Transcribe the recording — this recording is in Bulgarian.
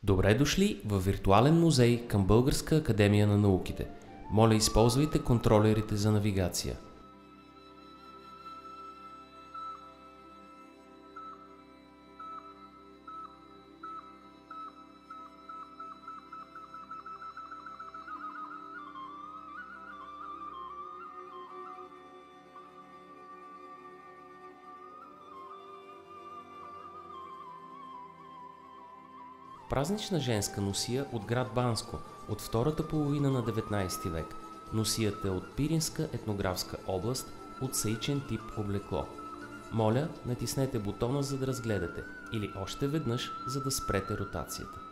Добре дошли в виртуален музей към Българска академия на науките. Моля, използвайте контролерите за навигация. Празнична женска носия от град Банско от втората половина на 19 век. Носията е от Пиринска етнографска област от саичен тип облекло. Моля, натиснете бутона, за да разгледате, или още веднъж, за да спрете ротацията.